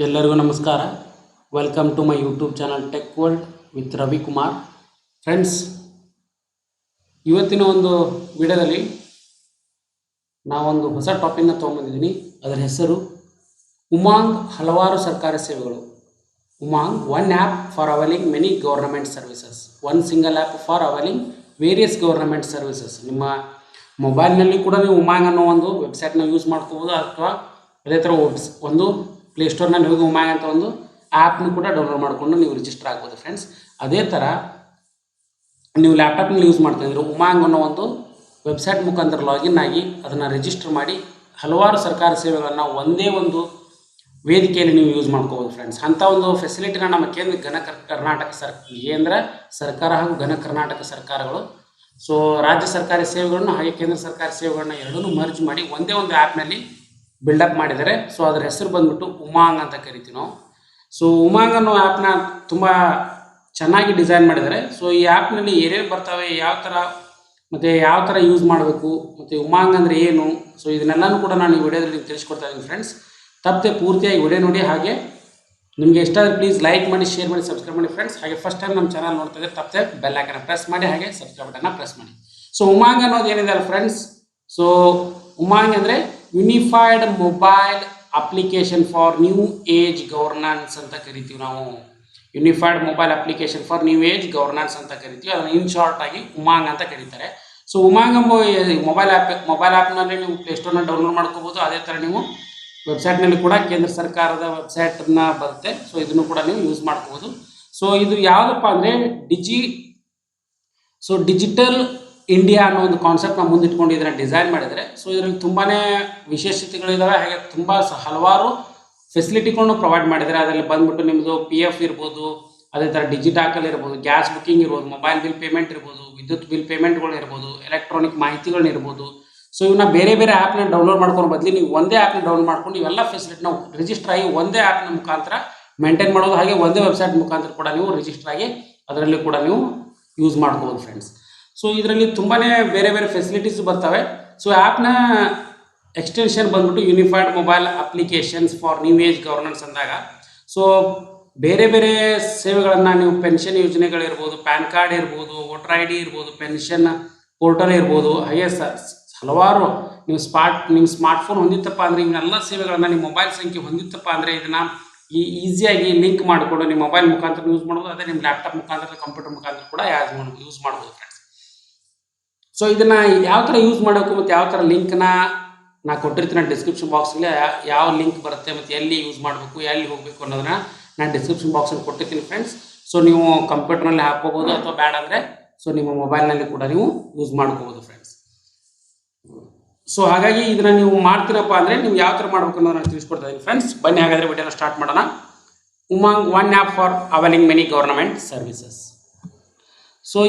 ಎಲ್ಲರಿಗೂ ನಮಸ್ಕಾರ. Welcome to my YouTube channel tech world with Ravikumar. Friends, ಇವತ್ತಿನ ಒಂದು ವಿಡಿಯೋದಲ್ಲಿ ನಾವೊಂದು ಹೊಸ ಟಾಪಿಕ್ನ ತೊಗೊಂಬಂದಿದ್ದೀನಿ. ಅದರ ಹೆಸರು ಉಮಾಂಗ್ ಹಲವಾರು ಸರ್ಕಾರಿ ಸೇವೆಗಳು. Umang one app for availing many government services. One single app for availing various government services. ನಿಮ್ಮ ಮೊಬೈಲ್ನಲ್ಲಿ ಕೂಡ ನೀವು ಉಮಾಂಗ್ ಅನ್ನೋ ಒಂದು ವೆಬ್ಸೈಟ್ನ ಯೂಸ್ ಮಾಡ್ಕೋಬೋದು, ಅಥವಾ ಅದೇ ಥರ ಒಂದು ಪ್ಲೇಸ್ಟೋರ್ನಲ್ಲಿ ಹೋಗಿ ಉಮಾಂಗ್ ಅಂತ ಒಂದು ಆ್ಯಪ್ನ ಕೂಡ ಡೌನ್ಲೋಡ್ ಮಾಡಿಕೊಂಡು ನೀವು ರಿಜಿಸ್ಟರ್ ಆಗ್ಬೋದು. ಫ್ರೆಂಡ್ಸ್, ಅದೇ ಥರ ನೀವು ಲ್ಯಾಪ್ಟಾಪ್ನಲ್ಲಿ ಯೂಸ್ ಮಾಡ್ತಾಯಿದ್ರೆ ಉಮಾಂಗ್ ಅನ್ನೋ ಒಂದು ವೆಬ್ಸೈಟ್ ಮುಖಾಂತರ ಲಾಗಿನ್ ಆಗಿ ಅದನ್ನು ರಿಜಿಸ್ಟರ್ ಮಾಡಿ ಹಲವಾರು ಸರ್ಕಾರಿ ಸೇವೆಗಳನ್ನು ಒಂದೇ ಒಂದು ವೇದಿಕೆಯಲ್ಲಿ ನೀವು ಯೂಸ್ ಮಾಡ್ಕೋಬೋದು. ಫ್ರೆಂಡ್ಸ್, ಅಂಥ ಒಂದು ಫೆಸಿಲಿಟಿನ ನಮ್ಮ ಕರ್ನಾಟಕ ಕೇಂದ್ರ ಸರ್ಕಾರ ಹಾಗೂ ಘನ ಕರ್ನಾಟಕ ಸರ್ಕಾರಗಳು ರಾಜ್ಯ ಸರ್ಕಾರಿ ಸೇವೆಗಳನ್ನು ಹಾಗೆ ಕೇಂದ್ರ ಸರ್ಕಾರಿ ಸೇವೆಗಳನ್ನ ಎರಡನ್ನೂ ಮರ್ಜ್ ಮಾಡಿ ಒಂದೇ ಒಂದು ಆ್ಯಪ್ನಲ್ಲಿ ಬಿಲ್ಡಪ್ ಮಾಡಿದ್ದಾರೆ. ಅದರ ಹೆಸರು ಬಂದ್ಬಿಟ್ಟು ಉಮಾಂಗ್ ಅಂತ ಕರಿತೀವಿ ನಾವು. ಉಮಾಂಗ್ ಅನ್ನೋ ಆ್ಯಪ್ನ ತುಂಬ ಚೆನ್ನಾಗಿ ಡಿಸೈನ್ ಮಾಡಿದ್ದಾರೆ. ಈ ಆ್ಯಪ್ನಲ್ಲಿ ಏನೇನು ಬರ್ತವೆ, ಯಾವ ಥರ ಯೂಸ್ ಮಾಡಬೇಕು, ಮತ್ತು ಉಮಾಂಗ್ ಅಂದರೆ ಏನು, ಇದನ್ನೆಲ್ಲನೂ ಕೂಡ ನಾನು ಈ ವಿಡಿಯೋದಲ್ಲಿ ತಿಳಿಸ್ಕೊಡ್ತಾ ಇದ್ದೀನಿ. ಫ್ರೆಂಡ್ಸ್, ತಪ್ಪದೆ ಪೂರ್ತಿಯಾಗಿ ವಿಡಿಯೋ ನೋಡಿ. ಹಾಗೆ ನಿಮಗೆ ಇಷ್ಟ ಆದರೆ ಪ್ಲೀಸ್ ಲೈಕ್ ಮಾಡಿ, ಶೇರ್ ಮಾಡಿ, ಸಬ್ಸ್ಕ್ರೈಬ್ ಮಾಡಿ. ಫ್ರೆಂಡ್ಸ್, ಹಾಗೆ ಫಸ್ಟ್ ಟೈಮ್ ನಮ್ಮ ಚಾನಲ್ ನೋಡ್ತಾ ಇದ್ದರೆ ತಪ್ಪದೆ ಬೆಲ್ ಐಕನ್ನ ಪ್ರೆಸ್ ಮಾಡಿ, ಹಾಗೆ ಸಬ್ಸ್ಕ್ರೈಬ್ ಬಟನ್ನ ಪ್ರೆಸ್ ಮಾಡಿ. ಉಮಾಂಗ್ ಅನ್ನೋದು ಏನಿದೆ ಅಲ್ಲ ಫ್ರೆಂಡ್ಸ್, ಉಮಾಂಗ್ ಅಂದರೆ unified mobile application for new age governance ಅಂತ ಕರಿತೀವಿ ನಾವು. Unified mobile application for new age governance ಅಂತ ಕರಿತೀವಿ. ಅದನ್ನು ಇನ್ ಶಾರ್ಟ್ ಆಗಿ ಉಮಾಂಗ್ ಅಂತ ಕರೀತಾರೆ. ಉಮಾಂಗ್ ಎಂಬ ಮೊಬೈಲ್ ಆ್ಯಪ್ನಲ್ಲಿ ನೀವು ಪ್ಲೇಸ್ಟೋರ್ನ ಡೌನ್ಲೋಡ್ ಮಾಡ್ಕೋಬೋದು. ಅದೇ ಥರ ನೀವು ವೆಬ್ಸೈಟ್ನಲ್ಲಿ ಕೂಡ ಕೇಂದ್ರ ಸರ್ಕಾರದ ವೆಬ್ಸೈಟನ್ನ ಬರುತ್ತೆ. ಇದನ್ನು ಕೂಡ ನೀವು ಯೂಸ್ ಮಾಡ್ಕೋಬೋದು. ಇದು ಯಾವುದಪ್ಪ ಅಂದರೆ ಡಿಜಿಟಲ್ ಇಂಡಿಯಾ ಅನ್ನೋ ಒಂದು ಕಾನ್ಸೆಪ್ಟ್ನ ಮುಂದಿಟ್ಕೊಂಡು ಇದನ್ನು ಡಿಸೈನ್ ಮಾಡಿದರೆ. ಇದರಲ್ಲಿ ತುಂಬಾ ವಿಶೇಷತೆಗಳಿದ್ದಾವೆ, ಹಾಗೆ ತುಂಬ ಹಲವಾರು ಫೆಸಿಲಿಟಿಗಳನ್ನು ಪ್ರೊವೈಡ್ ಮಾಡಿದ್ದಾರೆ. ಅದರಲ್ಲಿ ಬಂದ್ಬಿಟ್ಟು ನಿಮ್ಮದು PF ಇರ್ಬೋದು, ಅದೇ ಥರ ಡಿಜಿಟಾಕಲ್ ಇರ್ಬೋದು, ಗ್ಯಾಸ್ ಬುಕ್ಕಿಂಗ್ ಇರ್ಬೋದು, ಮೊಬೈಲ್ ಬಿಲ್ ಪೇಮೆಂಟ್ ಇರ್ಬೋದು, ವಿದ್ಯುತ್ ಬಿಲ್ ಪೇಮೆಂಟ್ಗಳು ಇರ್ಬೋದು, ಎಲೆಕ್ಟ್ರಾನಿಕ್ ಮಾಹಿತಿಗಳನ್ನ ಇರ್ಬೋದು. ಇವನ್ನ ಬೇರೆ ಬೇರೆ ಆ್ಯಪ್ನ ಡೌನ್ಲೋಡ್ ಮಾಡ್ಕೊಂಡು ಬದಲಿ ನೀವು ಒಂದೇ ಆ್ಯಪ್ನ ಡೌನ್ಲೋಡ್ ಮಾಡ್ಕೊಂಡು ಇವೆಲ್ಲ ಫೆಸಿಲಿಟಿನ ರಿಜಿಸ್ಟರ್ ಆಗಿ ಒಂದೇ ಆ್ಯಪ್ನ ಮುಖಾಂತರ ಮೇಂಟೈನ್ ಮಾಡೋದು, ಹಾಗೆ ಒಂದೇ ವೆಬ್ಸೈಟ್ ಮುಖಾಂತರ ಕೂಡ ನೀವು ರಿಜಿಸ್ಟರ್ ಆಗಿ ಅದರಲ್ಲಿ ಕೂಡ ನೀವು ಯೂಸ್ ಮಾಡ್ಕೋಬೋದು. ಫ್ರೆಂಡ್ಸ್, ಇದರಲ್ಲಿ ತುಂಬಾ ಬೇರೆ ಬೇರೆ ಫೆಸಿಲಿಟೀಸ್ ಬರ್ತವೆ. ಆ್ಯಪ್ನ ಎಕ್ಸ್ಟೆನ್ಷನ್ ಬಂದ್ಬಿಟ್ಟು unified mobile applications for new age governance ಅಂದಾಗ ಬೇರೆ ಬೇರೆ ಸೇವೆಗಳನ್ನು ನೀವು ಪೆನ್ಷನ್ ಯೋಜನೆಗಳಿರ್ಬೋದು, ಪ್ಯಾನ್ ಕಾರ್ಡ್ ಇರ್ಬೋದು, ವೋಟರ್ ID ಇರ್ಬೋದು, ಪೆನ್ಷನ್ ಪೋರ್ಟಲ್ ಇರ್ಬೋದು, ಹಾಗೆ ಹಲವಾರು ನಿಮ್ಮ ಸ್ಮಾರ್ಟ್ಫೋನ್ ಹೊಂದಿತ್ತಪ್ಪ ಅಂದರೆ ಇವನ್ನೆಲ್ಲ ಸೇವೆಗಳನ್ನು ನಿಮ್ಮ ಮೊಬೈಲ್ ಸಂಖ್ಯೆ ಹೊಂದಿತ್ತಪ್ಪ ಅಂದರೆ ಇದನ್ನು ಈಸಿಯಾಗಿ ಲಿಂಕ್ ಮಾಡಿಕೊಂಡು ನಿಮ್ಮ ಮೊಬೈಲ್ ಮುಖಾಂತರ ಯೂಸ್ ಮಾಡ್ಬೋದು. ಅದೇ ನಿಮ್ಮ ಲ್ಯಾಪ್ಟಾಪ್ ಮುಖಾಂತರ, ಕಂಪ್ಯೂಟರ್ ಮುಖಾಂತರ ಕೂಡ ಯೂಸ್ ಮಾಡ್ಬೋದು. ಫ್ರೆಂಡ್ಸ್, ಇದನ್ನು ಯಾವ ಥರ ಯೂಸ್ ಮಾಡಬೇಕು ಮತ್ತು ಯಾವ ಥರ ಲಿಂಕ್ನ ನಾನು ಕೊಟ್ಟಿರ್ತೀನಿ ಡಿಸ್ಕ್ರಿಪ್ಷನ್ ಬಾಕ್ಸಲ್ಲಿ, ಯಾವ ಲಿಂಕ್ ಬರುತ್ತೆ ಮತ್ತು ಎಲ್ಲಿ ಯೂಸ್ ಮಾಡಬೇಕು, ಎಲ್ಲಿ ಹೋಗಬೇಕು ಅನ್ನೋದನ್ನ ನಾನು ಡಿಸ್ಕ್ರಿಪ್ಷನ್ ಬಾಕ್ಸಲ್ಲಿ ಕೊಟ್ಟಿರ್ತೀನಿ. ಫ್ರೆಂಡ್ಸ್, ನೀವು ಕಂಪ್ಯೂಟರ್ನಲ್ಲಿ ಹಾಕ್ಕೋಬೋದು, ಅಥವಾ ಬೇಡ ಅಂದರೆ ನಿಮ್ಮ ಮೊಬೈಲ್ನಲ್ಲಿ ಕೂಡ ನೀವು ಯೂಸ್ ಮಾಡ್ಕೋಬೋದು. ಫ್ರೆಂಡ್ಸ್, ಹಾಗಾಗಿ ಇದನ್ನು ನೀವು ಮಾಡ್ತೀರಪ್ಪ ಅಂದರೆ ನೀವು ಯಾವ ಥರ ಮಾಡಬೇಕು ಅನ್ನೋದನ್ನ ನಾನು ತಿಳಿಸ್ಕೊಡ್ತಾ ಇದ್ದೀನಿ. ಫ್ರೆಂಡ್ಸ್, ಬನ್ನಿ ಹಾಗಾದರೆ ವಿಡಿಯೋನ ಸ್ಟಾರ್ಟ್ ಮಾಡೋಣ. Umang one app for availing many government services.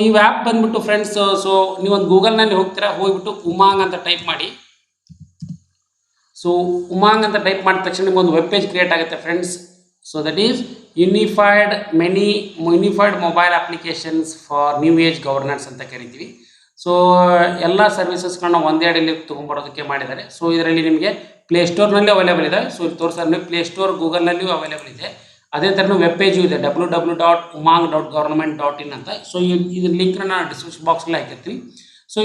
ಈ ಆ್ಯಪ್ ಬಂದ್ಬಿಟ್ಟು ಫ್ರೆಂಡ್ಸ್, ನೀವೊಂದು ಗೂಗಲ್ನಲ್ಲಿ ಹೋಗ್ಬಿಟ್ಟು ಉಮಾಂಗ್ ಅಂತ ಟೈಪ್ ಮಾಡಿ. ಉಮಾಂಗ್ ಅಂತ ಟೈಪ್ ಮಾಡಿದ ತಕ್ಷಣ ನಿಮಗೊಂದು ವೆಬ್ ಪೇಜ್ ಕ್ರಿಯೇಟ್ ಆಗುತ್ತೆ. Friends, that is unified mobile applications for new age governance ಅಂತ ಕರಿತೀವಿ. ಎಲ್ಲ ಸರ್ವಿಸಸ್ಗಳನ್ನ ಒಂದೇ ಅಡಿಯಲ್ಲಿ ತೊಗೊಂಬರೋದಕ್ಕೆ ಮಾಡಿದ್ದಾರೆ. ಇದರಲ್ಲಿ ನಿಮಗೆ ಪ್ಲೇಸ್ಟೋರ್ನಲ್ಲಿ ಅವೈಲೇಬಲ್ ಇದೆ. ಇಲ್ಲಿ ತೋರಿಸಿದ್ರೆ ಪ್ಲೇಸ್ಟೋರ್ ಗೂಗಲ್ನಲ್ಲಿಯೂ ಅವೈಲೇಬಲ್ ಇದೆ. ಅದೇ ಥರ ವೆಬ್ ಪೇಜು ಇದೆ, www.umang.government.in ಅಂತ. ಇದ್ರ ಲಿಂಕ್ನ ನಾನು ಡಿಸ್ಕ್ರಿಪ್ಷನ್ ಬಾಕ್ಸಲ್ಲಿ ಹಾಕಿರ್ತೀನಿ.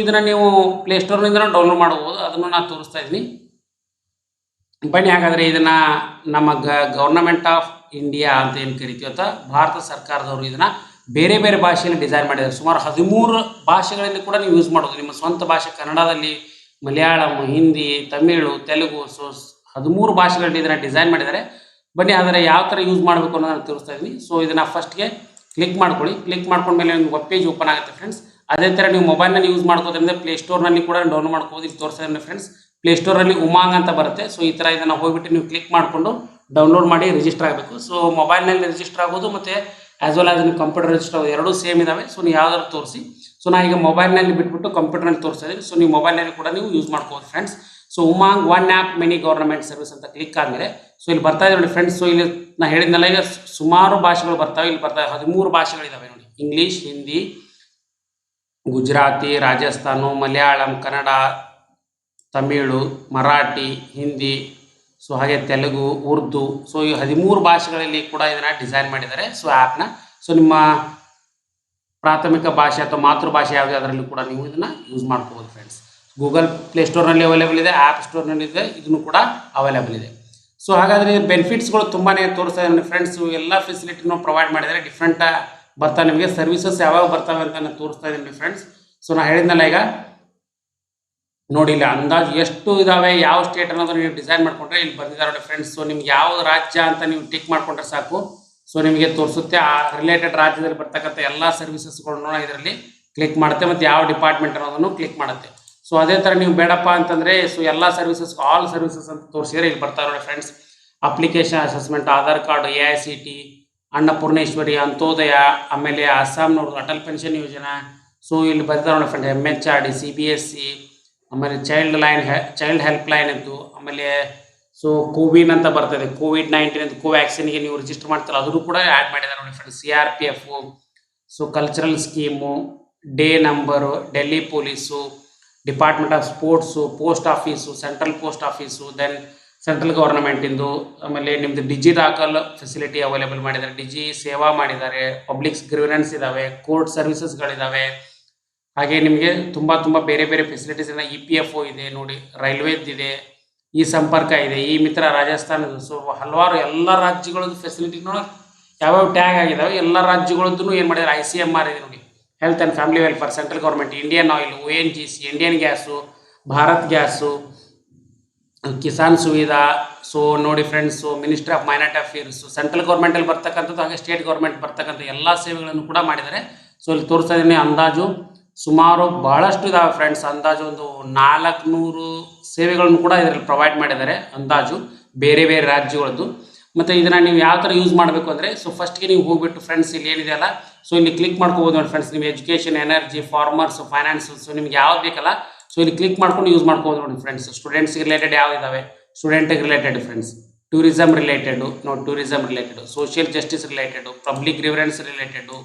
ಇದನ್ನು ನೀವು ಪ್ಲೇಸ್ಟೋರ್ನಿಂದ ಡೌನ್ಲೋಡ್ ಮಾಡ್ಬೋದು. ಅದನ್ನು ನಾನು ತೋರಿಸ್ತಾ ಇದ್ದೀನಿ. ಬನ್ನಿ ಹಾಗಾದರೆ ಇದನ್ನು ನಮ್ಮ ಗವರ್ನಮೆಂಟ್ ಆಫ್ ಇಂಡಿಯಾ ಅಂತ ಏನು ಕರಿತೀವಿ, ಅಥವಾ ಭಾರತ ಸರ್ಕಾರದವರು ಇದನ್ನು ಬೇರೆ ಬೇರೆ ಭಾಷೆಯಲ್ಲಿ ಡಿಸೈನ್ ಮಾಡಿದ್ದಾರೆ. ಸುಮಾರು 13 ಭಾಷೆಗಳಲ್ಲಿ ಕೂಡ ನೀವು ಯೂಸ್ ಮಾಡೋದು. ನಿಮ್ಮ ಸ್ವಂತ ಭಾಷೆ ಕನ್ನಡದಲ್ಲಿ, ಮಲಯಾಳಂ, ಹಿಂದಿ, ತಮಿಳು, ತೆಲುಗು, 13 ಭಾಷೆಗಳಲ್ಲಿ ಇದನ್ನು ಡಿಸೈನ್ ಮಾಡಿದ್ದಾರೆ. ಬನ್ನಿ ಆದರೆ ಯಾವ ಥರ ಯೂಸ್ ಮಾಡಬೇಕು ಅನ್ನೋದನ್ನು ತೋರಿಸ್ತಾ ಇದ್ದೀನಿ. ಇದನ್ನು ಫಸ್ಟ್ಗೆ ಕ್ಲಿಕ್ ಮಾಡ್ಕೊಳ್ಳಿ. ಕ್ಲಿಕ್ ಮಾಡ್ಕೊಂಡ್ಮೇಲೆ ಒಂದು ವೆಬ್ ಪೇಜ್ ಓಪನ್ ಆಗುತ್ತೆ. ಫ್ರೆಂಡ್ಸ್, ಅದೇ ಥರ ನೀವು ಮೊಬೈಲ್ನಲ್ಲಿ ಯೂಸ್ ಮಾಡ್ಕೋದ್ರಿಂದ ಪ್ಲೇಸ್ಟೋರ್ನಲ್ಲಿ ಕೂಡ ಡೌನ್ಲೋಡ್ ಮಾಡ್ಕೋಬೋದು. ಇಲ್ಲಿ ತೋರಿಸ್ತಾ ಇದ್ದೀನಿ ಫ್ರೆಂಡ್ಸ್, ಪ್ಲೇಸ್ಟೋರಲ್ಲಿ ಉಮಾಂಗ್ ಅಂತ ಬರುತ್ತೆ. ಈ ಥರ ಇದನ್ನು ಹೋಗ್ಬಿಟ್ಟು ನೀವು ಕ್ಲಿಕ್ ಮಾಡಿಕೊಂಡು ಡೌನ್ಲೋಡ್ ಮಾಡಿ ರಿಜಿಸ್ಟರ್ ಆಗಬೇಕು. ಮೊಬೈಲ್ನಲ್ಲಿ ರಿಜಿಸ್ಟರ್ ಆಗೋದು ಮತ್ತು ಆ್ಯಸ್ ವೆಲ್ ಆಸ್ ನೀವು ಕಂಪ್ಯೂಟರ್ ರಿಜಿಸ್ಟರ್ ಆಗೋದು ಎರಡೂ ಸೇಮ್ ಇದ್ದಾವೆ. ನೀವು ಯಾವ್ದಾದ್ರು ತೋರಿಸಿ. ನಾನು ಈಗ ಮೊಬೈಲ್ನಲ್ಲಿ ಬಿಟ್ಬಿಟ್ಟು ಕಂಪ್ಯೂಟರ್ನಲ್ಲಿ ತೋರಿಸ್ತಾ ಇದ್ದೀನಿ. ನೀವು ಮೊಬೈಲ್ನಲ್ಲಿ ಕೂಡ ನೀವು ಯೂಸ್ ಮಾಡ್ಕೋಬೋದು. Friends, Umang one app many government service ಅಂತ ಕ್ಲಿಕ್ ಆದಮೇಲೆ ಇಲ್ಲಿ ಬರ್ತಾ ಇದೆ ನೋಡಿ ಫ್ರೆಂಡ್ಸ್. ಇಲ್ಲಿ ನಾನು ಹೇಳಿದ್ನಲ್ಲ, ಈಗ ಸುಮಾರು ಭಾಷೆಗಳು ಬರ್ತಾವೆ. ಇಲ್ಲಿ ಬರ್ತಾವೆ 13 ಭಾಷೆಗಳಿದ್ದಾವೆ ನೋಡಿ. ಇಂಗ್ಲೀಷ್, ಹಿಂದಿ, ಗುಜರಾತಿ, ರಾಜಸ್ಥಾನು, ಮಲಯಾಳಂ, ಕನ್ನಡ, ತಮಿಳು, ಮರಾಠಿ, ಹಿಂದಿ, ಸೊ ಹಾಗೆ ತೆಲುಗು, ಉರ್ದು, ಸೊ ಈ 13 ಭಾಷೆಗಳಲ್ಲಿ ಕೂಡ ಇದನ್ನು ಡಿಸೈನ್ ಮಾಡಿದ್ದಾರೆ. ಸೊ ಆ್ಯಪ್ನ ಸೊ ನಿಮ್ಮ ಪ್ರಾಥಮಿಕ ಭಾಷೆ ಅಥವಾ ಮಾತೃಭಾಷೆ ಯಾವುದೇ ಅದರಲ್ಲಿ ಕೂಡ ನೀವು ಇದನ್ನು ಯೂಸ್ ಮಾಡ್ಕೋಬೋದು ಫ್ರೆಂಡ್ಸ್. ಗೂಗಲ್ ಪ್ಲೇಸ್ಟೋರ್ನಲ್ಲಿ ಅವೈಲೇಬಲ್ ಇದೆ, ಆ್ಯಪ್ ಸ್ಟೋರ್ನಲ್ಲಿ ಇದೆ, ಇದನ್ನು ಕೂಡ ಅವೈಲೇಬಲ್ ಇದೆ. ಸೊ ಹಾಗಾದರೆ ಬೆನಿಫಿಟ್ಸ್ಗಳು ತುಂಬಾ ತೋರಿಸ್ತಾ ಇದೆ ಫ್ರೆಂಡ್ಸ್. ಎಲ್ಲ ಫೆಸಿಲಿಟಿನೂ ಪ್ರೊವೈಡ್ ಮಾಡಿದ್ದಾರೆ. ಡಿಫ್ರೆಂಟ್ ಬರ್ತಾ ನಿಮಗೆ ಸರ್ವಿಸಸ್ ಯಾವಾಗ ಬರ್ತವೆ ಅಂತ ನಾನು ತೋರಿಸ್ತಾ ಇದ್ದೀನಿ ಫ್ರೆಂಡ್ಸ್. ಸೊ ನಾನು ಹೇಳಿದ್ನಲ್ಲ ಈಗ ನೋಡಿ, ಇಲ್ಲಿ ಅಂದಾಜು ಎಷ್ಟು ಇದಾವೆ, ಯಾವ ಸ್ಟೇಟ್ ಅನ್ನೋದು ನೀವು ಡಿಸೈನ್ ಮಾಡ್ಕೊಂಡ್ರೆ ಇಲ್ಲಿ ಬಂದಿದ್ದಾರೆ ನೋಡಿ ಫ್ರೆಂಡ್ಸ್. ಸೊ ನಿಮ್ಗೆ ಯಾವ ರಾಜ್ಯ ಅಂತ ನೀವು ಟಿಕ್ ಮಾಡ್ಕೊಂಡ್ರೆ ಸಾಕು, ಸೊ ನಿಮಗೆ ತೋರಿಸುತ್ತೆ ಆ ರಿಲೇಟೆಡ್ ರಾಜ್ಯದಲ್ಲಿ ಬರ್ತಕ್ಕಂಥ ಎಲ್ಲ ಸರ್ವಿಸಸ್ಗಳನ್ನ ಇದರಲ್ಲಿ ಕ್ಲಿಕ್ ಮಾಡುತ್ತೆ, ಮತ್ತು ಯಾವ ಡಿಪಾರ್ಟ್ಮೆಂಟ್ ಅನ್ನೋದನ್ನು ಕ್ಲಿಕ್ ಮಾಡುತ್ತೆ. ಸೊ ಅದೇ ಥರ ನೀವು ಬೇಡಪ್ಪ ಅಂತಂದರೆ ಸೊ ಎಲ್ಲ ಸರ್ವಿಸಸ್, ಆಲ್ ಸರ್ವಿಸಸ್ ಅಂತ ತೋರಿಸಿದ್ರೆ ಇಲ್ಲಿ ಬರ್ತಾರೆ ನೋಡಿ friends. Application assessment, Aadhaar card, AICT, Annapoorneshwari, Antyodaya, ಆಮೇಲೆ ಅಸ್ಸಾಂನವ್ರದ್ದು ಅಟಲ್ ಪೆನ್ಷನ್ ಯೋಜನಾ. ಸೊ ಇಲ್ಲಿ ಬರ್ತಾರೆ ನೋಡಿ ಫ್ರೆಂಡ್, MHRD, CBSE, ಆಮೇಲೆ ಚೈಲ್ಡ್ ಹೆಲ್ಪ್ ಲೈನ್ ಇತ್ತು, ಆಮೇಲೆ ಸೊ ಕೋವಿನ್ ಅಂತ ಬರ್ತದೆ, COVID-19 ಅಂತ ಕೋವ್ಯಾಕ್ಸಿನ್ಗೆ ನೀವು ರಿಜಿಸ್ಟರ್ ಮಾಡ್ತಾರೆ, ಅದನ್ನು ಕೂಡ ಆ್ಯಡ್ ಮಾಡಿದ್ದಾರೆ ನೋಡಿ friends. CRPF, so cultural scheme, day number, Delhi police, department of sports, post office, central post office, then central ಗೌರ್ನಮೆಂಟಿಂದು, ಆಮೇಲೆ ನಿಮ್ಮದು ಡಿಜಿ ದಾಖಲ್ ಫೆಸಿಲಿಟಿ ಅವೈಲೇಬಲ್ ಮಾಡಿದ್ದಾರೆ, ಡಿಜಿ ಸೇವಾ ಮಾಡಿದ್ದಾರೆ, ಪಬ್ಲಿಕ್ಸ್ ಗ್ರೀವೆನ್ಸ್ ಇದ್ದಾವೆ, ಕೋರ್ಟ್ ಸರ್ವಿಸಸ್ಗಳಿದ್ದಾವೆ, ಹಾಗೆ ನಿಮಗೆ ತುಂಬ ಬೇರೆ ಬೇರೆ ಫೆಸಿಲಿಟೀಸ್ ಇದೆ. EPFO ಇದೆ ನೋಡಿ, ರೈಲ್ವೇದಿದೆ, ಈ ಸಂಪರ್ಕ ಇದೆ, ಈ ಮಿತ್ರ ರಾಜಸ್ಥಾನದ. ಸೊ ಹಲವಾರು ಎಲ್ಲ ರಾಜ್ಯಗಳದ್ದು ಫೆಸಿಲಿಟಿ ನೋಡಿ ಯಾವ್ಯಾವ ಟ್ಯಾಗ್ ಆಗಿದ್ದಾವೆ, ಎಲ್ಲ ರಾಜ್ಯಗಳದ್ದು ಏನು ಮಾಡಿದ್ದಾರೆ, ICMR ಇದೆ ನೋಡಿ, health and family welfare, central government, Indian oil, ONGC, Indian gas, Bharat gas, Kisan Suvidha. So ನೋಡಿ friends, so ministry of minority affairs, central ಗೌರ್ಮೆಂಟಲ್ಲಿ ಬರ್ತಕ್ಕಂಥದ್ದು, ಹಾಗೆ ಸ್ಟೇಟ್ ಗೌರ್ಮೆಂಟ್ ಬರ್ತಕ್ಕಂಥ ಎಲ್ಲ ಸೇವೆಗಳನ್ನು ಕೂಡ ಮಾಡಿದ್ದಾರೆ. ಸೊ ಇಲ್ಲಿ ತೋರಿಸ್ತಾ ಇದ್ದೀನಿ, ಅಂದಾಜು ಸುಮಾರು ಬಹಳಷ್ಟು ಇದಾವೆ ಫ್ರೆಂಡ್ಸ್. ಅಂದಾಜು ಒಂದು 400 ಸೇವೆಗಳನ್ನು ಕೂಡ ಇದರಲ್ಲಿ ಪ್ರೊವೈಡ್ ಮಾಡಿದ್ದಾರೆ, ಅಂದಾಜು ಬೇರೆ ಬೇರೆ ರಾಜ್ಯಗಳದ್ದು. ಮತ್ತು ಇದನ್ನು ನೀವು ಯಾವ ಥರ ಯೂಸ್ ಮಾಡಬೇಕು ಅಂದರೆ, ಸೊ ಫಸ್ಟ್ಗೆ ನೀವು ಹೋಗ್ಬಿಟ್ಟು ಫ್ರೆಂಡ್ಸ್ ಇಲ್ಲಿ ಏನಿದೆಯಲ್ಲ, ಸೊ ಇಲ್ಲಿ ಕ್ಲಿಕ್ ಮಾಡ್ಕೋಬೋದು ನೋಡಿ ಫ್ರೆಂಡ್ಸ್. ನೀವು education, energy, farmers, finance, so ನಿಮ್ಗೆ ಯಾವ್ದು ಬೇಕಲ್ಲ ಸೊ ಇಲ್ಲಿ ಕ್ಲಿಕ್ ಮಾಡ್ಕೊಂಡು ಯೂಸ್ ಮಾಡ್ಕೋಬೋದು ನೋಡಿ ಫ್ರೆಂಡ್ಸ್. ಸ್ಟೂಡೆಂಟ್ಸ್ಗೆ ರಿಲೇಟೆಡ್ ಯಾವ್ದಿದ್ದಾವೆ, ಸ್ಟೂಡೆಂಟಿಗೆ ರಿಲೇಟೆಡ್ ಫ್ರೆಂಡ್ಸ್, ಟೂರಿಸಮ್ ರಿಲೇಟೆಡು ನೋಡಿ, tourism related, social justice related, public grievance related,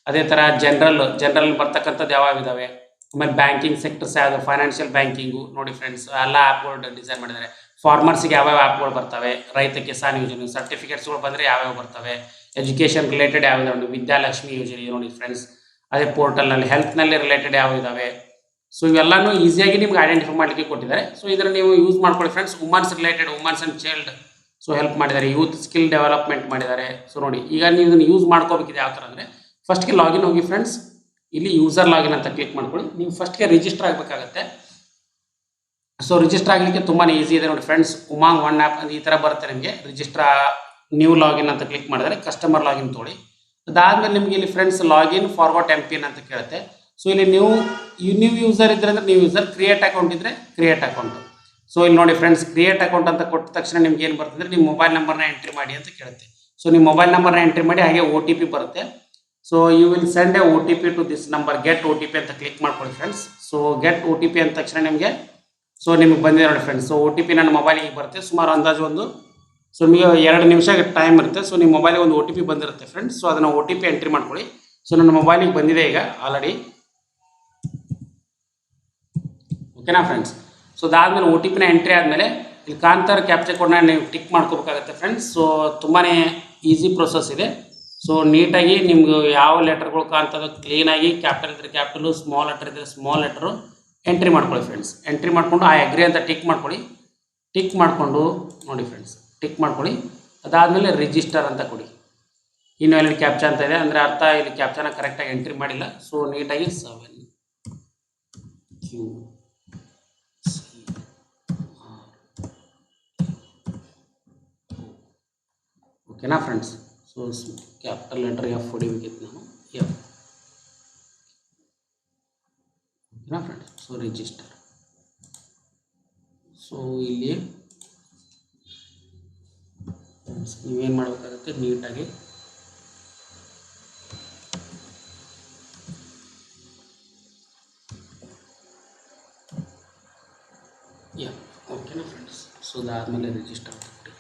ಅದೇ ಥರ ಜನರಲ್ ಬರ್ತಕ್ಕಂಥದ್ದು ಯಾವ್ಯಾವಿದ್ದಾವೆ, ಆಮೇಲೆ ಬ್ಯಾಂಕಿಂಗ್ ಸೆಕ್ಟರ್ಸ್ ಯಾವುದು, ಫೈನಾನ್ಷಿಯಲ್ ಬ್ಯಾಂಕಿಂಗು ನೋಡಿ ಫ್ರೆಂಡ್ಸ್, ಎಲ್ಲ ಆ್ಯಪ್ಗಳು ಡಿಸೈನ್ ಮಾಡಿದ್ದಾರೆ. ಫಾರ್ಮರ್ಸಿಗೆ ಯಾವ್ಯಾವ ಆ್ಯಪ್ಗಳು ಬರ್ತವೆ, ರೈತ ಕಿಸಾನ್ ಯೋಜನೆ, ಸರ್ಟಿಫಿಕೇಟ್ಸ್ಗಳು ಬಂದರೆ ಯಾವ್ಯಾವ ಬರ್ತವೆ, ಎಜುಕೇಷನ್ ರಿಲೇಟೆಡ್ ಯಾವ್ಯಾವ ನೋಡಿ, ವಿದ್ಯಾಲಕ್ಷ್ಮಿ ಯೋಜನೆ ನೋಡಿ ಫ್ರೆಂಡ್ಸ್, ಅದೇ ಪೋರ್ಟಲ್ನಲ್ಲಿ ಹೆಲ್ತ್ನಲ್ಲಿ ರಿಲೇಟೆಡ್ ಯಾವಿದ್ದಾವೆ. ಸೊ ಇವೆಲ್ಲನೂ ಈಸಿಯಾಗಿ ನಿಮ್ಗೆ ಐಡೆಂಟಿಫೈ ಮಾಡಲಿಕ್ಕೆ ಕೊಟ್ಟಿದ್ದಾರೆ. ಸೊ ಇದನ್ನು ನೀವು ಯೂಸ್ ಮಾಡ್ಕೊಳ್ಳಿ friends. Women's related, women's and child so help ಮಾಡಿದ್ದಾರೆ, ಯೂತ್ ಸ್ಕಿಲ್ ಡೆವಲಪ್ಮೆಂಟ್ ಮಾಡಿದ್ದಾರೆ. ಸೊ ನೋಡಿ, ಈಗ ನೀವು ಇದನ್ನು ಯೂಸ್ ಮಾಡ್ಕೋಬೇಕಿದೆ ಯಾವ ಥರ ಅಂದರೆ, ಫಸ್ಟ್ಗೆ ಲಾಗಿನ್ ಹೋಗಿ ಫ್ರೆಂಡ್ಸ್, ಇಲ್ಲಿ ಯೂಸರ್ ಲಾಗಿನ್ ಅಂತ ಕ್ಲಿಕ್ ಮಾಡ್ಕೊಳ್ಳಿ. ನೀವು ಫಸ್ಟ್ಗೆ ರಿಜಿಸ್ಟರ್ ಆಗಬೇಕಾಗತ್ತೆ. ಸೊ ರಿಜಿಸ್ಟರ್ ಆಗಲಿಕ್ಕೆ ತುಂಬಾ ಈಸಿ ಇದೆ ನೋಡಿ ಫ್ರೆಂಡ್ಸ್. ಉಮಾಂಗ್ ಒನ್ ಆ್ಯಪ್ ಈ ಥರ ಬರುತ್ತೆ ನಿಮಗೆ. ರಿಜಿಸ್ಟರ್ ನ್ಯೂ ಲಾಗಿನ್ ಅಂತ ಕ್ಲಿಕ್ ಮಾಡಿದರೆ ಕಸ್ಟಮರ್ ಲಾಗಿನ್ ತೊಗೊಳ್ಳಿ. ಅದಾದಮೇಲೆ ನಿಮಗೆ ಇಲ್ಲಿ ಫ್ರೆಂಡ್ಸ್ ಲಾಗಿನ್ ಫಾರ್ವರ್ಡ್ MPN ಅಂತ ಕೇಳುತ್ತೆ. ಸೊ ಇಲ್ಲಿ ನೀವು ಯೂಸರ್ ಇದ್ದರೆ ಅಂದರೆ ನೀವು ಯೂಸರ್, ಕ್ರಿಯೇಟ್ ಅಕೌಂಟ್ ಇದ್ದರೆ ಕ್ರಿಯೇಟ್ ಅಕೌಂಟು. ಸೊ ಇಲ್ಲಿ ನೋಡಿ ಫ್ರೆಂಡ್ಸ್, ಕ್ರಿಯೇಟ್ ಅಕೌಂಟ್ ಅಂತ ಕೊಟ್ಟ ತಕ್ಷಣ ನಿಮ್ಗೆ ಏನು ಬರ್ತದೆ, ನಿಮ್ಮ ಮೊಬೈಲ್ ನಂಬರ್ನ ಎಂಟ್ರಿ ಮಾಡಿ ಅಂತ ಕೇಳುತ್ತೆ. ಸೊ ನಿಮ್ಮ ಮೊಬೈಲ್ ನಂಬರ್ನ ಎಂಟ್ರಿ ಮಾಡಿ, ಹಾಗೆ OTP ಬರುತ್ತೆ. So you will send a OTP to this number, get OTP ಅಂತ ಕ್ಲಿಕ್ ಮಾಡ್ಕೊಳ್ಳಿ ಫ್ರೆಂಡ್ಸ್. ಸೊ ಗೆಟ್ OTP ಅಂದ ತಕ್ಷಣ ನಿಮಗೆ ಸೊ ನಿಮಗೆ ಬಂದಿದೆ ನೋಡಿ ಫ್ರೆಂಡ್ಸ್. ಸೊ OTP ನನ್ನ ಮೊಬೈಲಿಗೆ ಬರುತ್ತೆ. ಸುಮಾರು ಅಂದಾಜು ಸೊ ನಿಮಗೆ 2 ನಿಮಿಷ ಟೈಮ್ ಇರುತ್ತೆ. ಸೊ ನಿಮ್ಮ ಮೊಬೈಲಿಗೆ ಒಂದು OTP ಬಂದಿರುತ್ತೆ ಫ್ರೆಂಡ್ಸ್. ಸೊ ಅದನ್ನು OTP ಎಂಟ್ರಿ ಮಾಡ್ಕೊಳ್ಳಿ. ಸೊ ನನ್ನ ಮೊಬೈಲಿಗೆ ಬಂದಿದೆ ಈಗ ಆಲ್ರೆಡಿ, ಓಕೆನಾ ಫ್ರೆಂಡ್ಸ್. ಸೊ ಅದಾದಮೇಲೆ OTPನ ಎಂಟ್ರಿ ಆದಮೇಲೆ ಇಲ್ಲಿ ಕಾಂತಾರ ಕ್ಯಾಪ್ಚರ್ ಕೋಡ್ನ ನೀವು ಟಿಕ್ ಮಾಡ್ಕೋಬೇಕಾಗುತ್ತೆ ಫ್ರೆಂಡ್ಸ್. ಸೊ ತುಂಬಾ ಈಸಿ ಪ್ರೊಸೆಸ್ ಇದೆ. ಸೊ ನೀಟಾಗಿ ನಿಮ್ಗೆ ಯಾವ ಲೆಟರ್ಗಳು ಕಾಣ್ತದೆ ಕ್ಲೀನಾಗಿ, ಕ್ಯಾಪಿಟಲ್ ಇದ್ದರೆ ಕ್ಯಾಪಿಟಲು, ಸ್ಮಾಲ್ ಲೆಟರ್ ಇದ್ದರೆ ಸ್ಮಾಲ್ ಲೆಟರು ಎಂಟ್ರಿ ಮಾಡ್ಕೊಳ್ಳಿ ಫ್ರೆಂಡ್ಸ್. ಎಂಟ್ರಿ ಮಾಡಿಕೊಂಡು ಆ ಅಗ್ರಿ ಅಂತ ಟಿಕ್ ಮಾಡ್ಕೊಳ್ಳಿ. ಟಿಕ್ ಮಾಡಿಕೊಂಡು ನೋಡಿ ಫ್ರೆಂಡ್ಸ್, ಟಿಕ್ ಮಾಡ್ಕೊಳ್ಳಿ. ಅದಾದಮೇಲೆ ರಿಜಿಸ್ಟರ್ ಅಂತ ಕೊಡಿ. ಇನ್ವ್ಯಾಲಿಡ್ ಕ್ಯಾಪ್ಚಾ ಅಂತ ಇದೆ, ಅಂದರೆ ಅರ್ಥ ಇಲ್ಲಿ ಕ್ಯಾಪ್ಚಾನ ಕರೆಕ್ಟಾಗಿ ಎಂಟ್ರಿ ಮಾಡಿಲ್ಲ. ಸೊ ನೀಟಾಗಿ 7QC, ಓಕೆನಾ friends. So capital letter F ಹೊಡಿಬೇಕಿತ್ತು ನಾನು, F, ಓಕೆನಾ ಫ್ರೆಂಡ್ಸ್. So register. ಸೊ ಇಲ್ಲಿ ನೀವೇನು ಮಾಡಬೇಕಾಗುತ್ತೆ, ನೀಟಾಗಿ ಓಕೆನಾ ಫ್ರೆಂಡ್ಸ್. ಸೊ ಅದಾದಮೇಲೆ ರಿಜಿಸ್ಟರ್ ಅಂತ ಕೊಡಿ.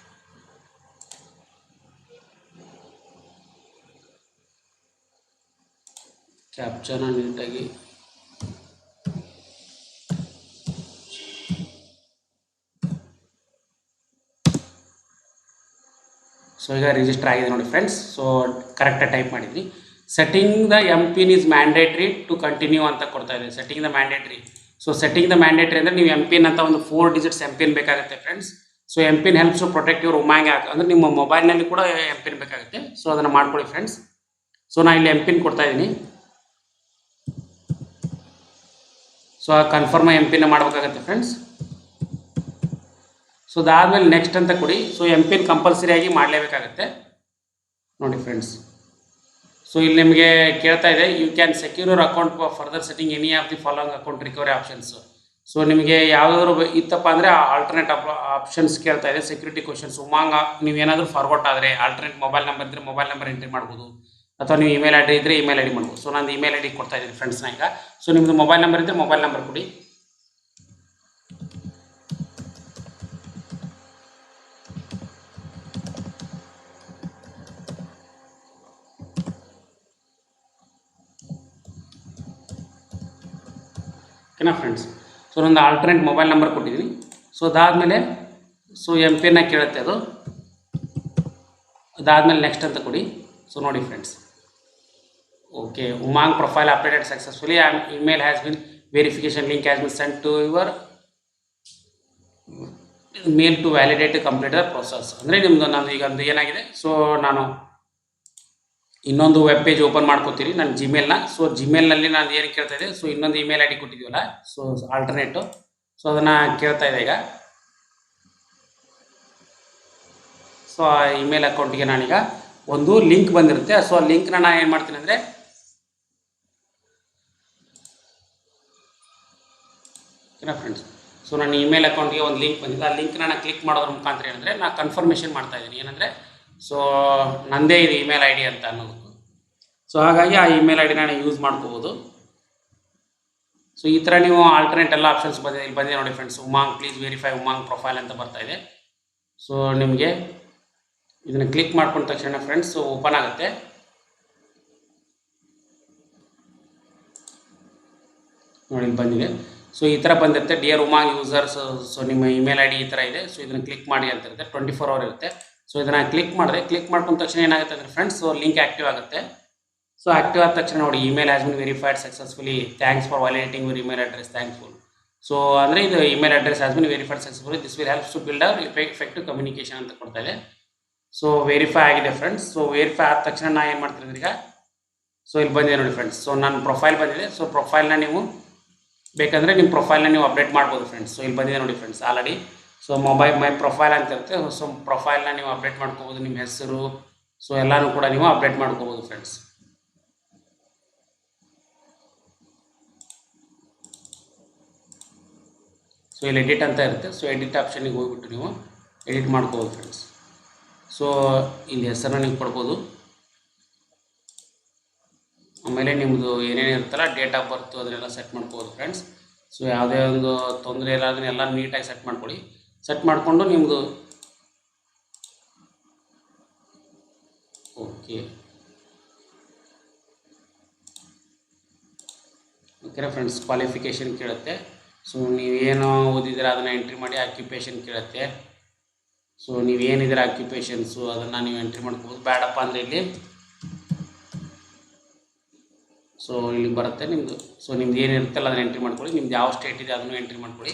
ಕ್ಯಾಪ್ಚಾನ ನೀಟಾಗಿ ಸೊ ಈಗ ರಿಜಿಸ್ಟರ್ ಆಗಿದೆ ನೋಡಿ ಫ್ರೆಂಡ್ಸ್. ಸೊ ಕರೆಕ್ಟಾಗಿ ಟೈಪ್ ಮಾಡಿದ್ವಿ. Setting the M pin is mandatory to continue ಅಂತ ಕೊಡ್ತಾ ಇದೆ. Setting the mandatory. So setting the mandatory ಅಂದರೆ ನೀವು ಎಮ್ ಪಿನ್ ಅಂತ ಒಂದು 4 ಡಿಜಿಟ್ಸ್ ಎಮ್ ಪಿನ್ ಬೇಕಾಗುತ್ತೆ friends. So M pin helps to protect your Umang app. ಅಂದರೆ ನಿಮ್ಮ ಮೊಬೈಲ್ನಲ್ಲಿ ಕೂಡ ಎಮ್ ಪಿನ್ ಬೇಕಾಗುತ್ತೆ. ಸೊ ಅದನ್ನು ಮಾಡ್ಕೊಳ್ಳಿ ಫ್ರೆಂಡ್ಸ್. ಸೊ ನಾನು ಇಲ್ಲಿ ಎಮ್ ಪಿನ್ ಕೊಡ್ತಾ ಇದ್ದೀನಿ. ಸೊ ಆ ಕನ್ಫರ್ಮ್ ಎಮ್ ಪಿನ್ನ ಮಾಡಬೇಕಾಗತ್ತೆ ಫ್ರೆಂಡ್ಸ್. ಸೊ ಅದಾದಮೇಲೆ ನೆಕ್ಸ್ಟ್ ಅಂತ ಕೊಡಿ. ಸೊ ಎಮ್ ಪಿನ್ ಕಂಪಲ್ಸರಿಯಾಗಿ ಮಾಡಲೇಬೇಕಾಗತ್ತೆ ನೋಡಿ ಫ್ರೆಂಡ್ಸ್. ಸೊ ಇಲ್ಲಿ ನಿಮಗೆ ಕೇಳ್ತಾ ಇದೆ, you can secure your account further setting any of the following account recovery options. So ನಿಮಗೆ ಯಾವುದಾದ್ರು ಇತ್ತಪ್ಪ ಅಂದರೆ ಆಲ್ಟರ್ನೇಟ್ ಆಪ್ಷನ್ಸ್ ಕೇಳ್ತಾ ಇದೆ, ಸೆಕ್ಯೂರಿಟಿ ಕ್ವಶನ್ಸ್. ಉಮಾಂಗ್ ನೀವೇನಾದರೂ ಫಾರ್ವರ್ಡ್ ಆದರೆ ಆಲ್ಟರ್ನೇಟ್ ಮೊಬೈಲ್ ನಂಬರ್ ಇದ್ದರೆ ಮೊಬೈಲ್ ನಂಬರ್ ಎಂಟ್ರಿ ಮಾಡ್ಬೋದು, ಅಥವಾ ನೀವು ಇಮೇಲ್ ಐ ಡಿ ಇದ್ದರೆ ಇಮೇಲ್ ಐ ಡಿ ಮಾಡ್ಬೋದು. ಸೊ ನಾನು ಇಮೇಲ್ ಐ ಡಿ ಕೊಡ್ತಾ ಇದ್ದೀನಿ ಫ್ರೆಂಡ್ಸ್ನ ಈಗ. ಸೊ ನಿಮ್ಮದು ಮೊಬೈಲ್ ನಂಬರ್ ಇದ್ದರೆ ಮೊಬೈಲ್ ನಂಬರ್ ಕೊಡಿ. ಓಕೆನಾ ಫ್ರೆಂಡ್ಸ್. ಸೊ ನಂದು ಆಲ್ಟರ್ನೇಟ್ ಮೊಬೈಲ್ ನಂಬರ್ ಕೊಟ್ಟಿದ್ದೀನಿ. ಸೊ ಅದಾದಮೇಲೆ ಸೊ ಎಮ್ ಪಿನ್ನ ಕೇಳುತ್ತೆ ಅದು. ಅದಾದಮೇಲೆ ನೆಕ್ಸ್ಟ್ ಅಂತ ಕೊಡಿ. ಸೊ ನೋಡಿ friends, okay, Umang profile updated successfully and email has bin verification link has been sent to your mail to validate complete the process. ಅಂದರೆ ನಿಮ್ಮದು ನಾನು ಈಗ ಒಂದು ಏನಾಗಿದೆ, ಸೊ ನಾನು ಇನ್ನೊಂದು ವೆಬ್ ಪೇಜ್ ಓಪನ್ ಮಾಡ್ಕೋತೀರಿ ನನ್ನ ಜಿಮೇಲ್ನ. ಸೊ ಜಿಮೇಲ್ನಲ್ಲಿ ನಾನು ಏನು ಕೇಳ್ತಾ ಇದೆ, ಸೊ ಇನ್ನೊಂದು ಇಮೇಲ್ ಐ ಡಿ ಕೊಟ್ಟಿದ್ದೀವಲ್ಲ, ಸೊ ಆಲ್ಟರ್ನೇಟು. ಸೊ ಅದನ್ನು ಕೇಳ್ತಾ ಇದೆ ಈಗ. ಸೊ ಆ ಇಮೇಲ್ ಅಕೌಂಟಿಗೆ ನಾನೀಗ ಒಂದು ಲಿಂಕ್ ಬಂದಿರುತ್ತೆ. ಸೊ ಆ ಲಿಂಕ್ನ ನಾನು ಏನು ಮಾಡ್ತೀನಿ ಅಂದರೆ, ಓಕೆನಾ ಫ್ರೆಂಡ್ಸ್. ಸೊ ನನ್ನ ಇಮೇಲ್ ಅಕೌಂಟಿಗೆ ಒಂದು ಲಿಂಕ್ ಬಂದಿದೆ. ಆ ಲಿಂಕ್ನ ನಾನು ಕ್ಲಿಕ್ ಮಾಡೋದ್ರ ಮುಖಾಂತರ ಏನಂದರೆ ನಾನು ಕನ್ಫರ್ಮೇಷನ್ ಮಾಡ್ತಾ ಇದ್ದೀನಿ ಏನಂದರೆ, ಸೊ ನನ್ನದೇ ಇದು ಇಮೇಲ್ ಐ ಡಿ ಅಂತ ಅನ್ನೋದು. ಸೊ ಹಾಗಾಗಿ ಆ ಇಮೇಲ್ ಐ ಡಿನ ನಾನು ಯೂಸ್ ಮಾಡ್ಕೋಬೋದು. ಸೊ ಈ ಥರ ನೀವು ಆಲ್ಟರ್ನೇಟ್ ಎಲ್ಲ ಆಪ್ಷನ್ಸ್ ಬಂದಿದೆ ನೋಡಿ friends. Umang please verify Umang profile ಅಂತ ಬರ್ತಾ ಇದೆ. ಸೊ ನಿಮಗೆ ಇದನ್ನು ಕ್ಲಿಕ್ ಮಾಡ್ಕೊಂಡ ತಕ್ಷಣ ಫ್ರೆಂಡ್ಸ್ ಓಪನ್ ಆಗುತ್ತೆ. ನೋಡಿ ಬಂದಿದೆ. ಸೊ ಈ ಥರ ಬಂದಿರುತ್ತೆ, ಡಿಯರ್ ಉಮಾಂಗ್ ಯೂಸರ್ಸ್. ಸೊ ನಿಮ್ಮ ಇಮೇಲ್ ಐ ಡಿ ಈ ಥರ ಇದೆ. ಸೊ ಇದನ್ನು ಕ್ಲಿಕ್ ಮಾಡಿ ಅಂತ ಇರುತ್ತೆ, 24 ಅವರ್ ಇರುತ್ತೆ. ಸೊ ಇದನ್ನು ಕ್ಲಿಕ್ ಮಾಡಿದೆ. ಕ್ಲಿಕ್ ಮಾಡ್ಕೊಂಡ ತಕ್ಷಣ ಏನಾಗುತ್ತೆ ಅಂದರೆ ಫ್ರೆಂಡ್ಸ್, ಸೊ ಲಿಂಕ್ ಆ್ಯಕ್ಟಿವ್ ಆಗುತ್ತೆ. ಸೊ ಆ್ಯಕ್ಟಿವ್ ಆದ ತಕ್ಷಣ ನೋಡಿ, email has been verified successfully, thanks for validating your email address, thankful. So ಅಂದರೆ ಇದು email address has been verified successfully, this will helps to build our effective communication ಅಂತ ಕೊಡ್ತಾ ಇದೆ. So verify ಆಗಿದೆ friends. So verify ಆದ ತಕ್ಷಣ ನಾನು ಏನು ಮಾಡ್ತೀನಿ ಈಗ, ಸೊ ಇಲ್ಲಿ ಬಂದಿದೆ ನೋಡಿ ಫ್ರೆಂಡ್ಸ್. ಸೊ ನನ್ನ ಪ್ರೊಫೈಲ್ ಬಂದಿದೆ. ಸೊ ಪ್ರೊಫೈಲ್ನ ನೀವು ಬೇಕಂದರೆ ನಿಮ್ಮ ಪ್ರೊಫೈಲ್ನ ನೀವು ಅಪ್ಡೇಟ್ ಮಾಡ್ಬೋದು ಫ್ರೆಂಡ್ಸ್. ಸೊ ಇಲ್ಲಿ ಬಂದಿದೆ ನೋಡಿ friends already. So my profile ಅಂತ ಇರುತ್ತೆ. ಸೊ ಪ್ರೊಫೈಲ್ನ ನೀವು ಅಪ್ಡೇಟ್ ಮಾಡ್ಕೋಬೋದು, ನಿಮ್ಮ ಹೆಸರು, ಸೊ ಎಲ್ಲನೂ ಕೂಡ ನೀವು ಅಪ್ಡೇಟ್ ಮಾಡ್ಕೋಬೋದು ಫ್ರೆಂಡ್ಸ್. ಸೊ ಇಲ್ಲಿ ಎಡಿಟ್ ಅಂತ ಇರುತ್ತೆ. ಸೊ ಎಡಿಟ್ ಆಪ್ಷನಿಗೆ ಹೋಗ್ಬಿಟ್ಟು ನೀವು ಎಡಿಟ್ ಮಾಡ್ಕೋಬೋದು ಫ್ರೆಂಡ್ಸ್. ಸೊ ಇಲ್ಲಿ ಹೆಸರನ್ನ ನೀವು ಕೊಡ್ಬೋದು. ಆಮೇಲೆ ನಿಮ್ಮದು ಏನೇನು ಇರುತ್ತಲ್ಲ ಡೇಟ್ ಆಫ್ ಬರ್ತು ಅದನ್ನೆಲ್ಲ ಸೆಟ್ ಮಾಡ್ಕೋಬೋದು ಫ್ರೆಂಡ್ಸ್. ಸೊ ಯಾವುದೇ ಒಂದು ತೊಂದರೆ ಇಲ್ಲ, ಅದನ್ನೆಲ್ಲ ನೀಟಾಗಿ ಸೆಟ್ ಮಾಡ್ಕೊಳ್ಳಿ. ಸೆಟ್ ಮಾಡಿಕೊಂಡು ನಿಮ್ಮದು ಓಕೆನಾ ಫ್ರೆಂಡ್ಸ್. ಕ್ವಾಲಿಫಿಕೇಷನ್ ಕೇಳುತ್ತೆ. ಸೊ ನೀವೇನು ಓದಿದ್ದೀರ ಅದನ್ನು ಎಂಟ್ರಿ ಮಾಡಿ. ಆಕ್ಯುಪೇಷನ್ ಕೇಳುತ್ತೆ. ಸೊ ನೀವೇನಿದ್ದೀರ ಆಕ್ಯುಪೇಷನ್ಸು ಅದನ್ನು ನೀವು ಎಂಟ್ರಿ ಮಾಡ್ಕೋಬೋದು. ಬೇಡಪ್ಪ ಅಂದರೆ ಇಲ್ಲಿ ಸೊ ಇಲ್ಲಿ ಬರುತ್ತೆ ನಿಮ್ಮದು. ಸೊ ನಿಮ್ದು ಏನಿರುತ್ತಲ್ಲ ಅದನ್ನು ಎಂಟ್ರಿ ಮಾಡ್ಕೊಳ್ಳಿ. ನಿಮ್ದು ಯಾವ ಸ್ಟೇಟ್ ಇದೆ ಅದನ್ನು ಎಂಟ್ರಿ ಮಾಡ್ಕೊಳ್ಳಿ.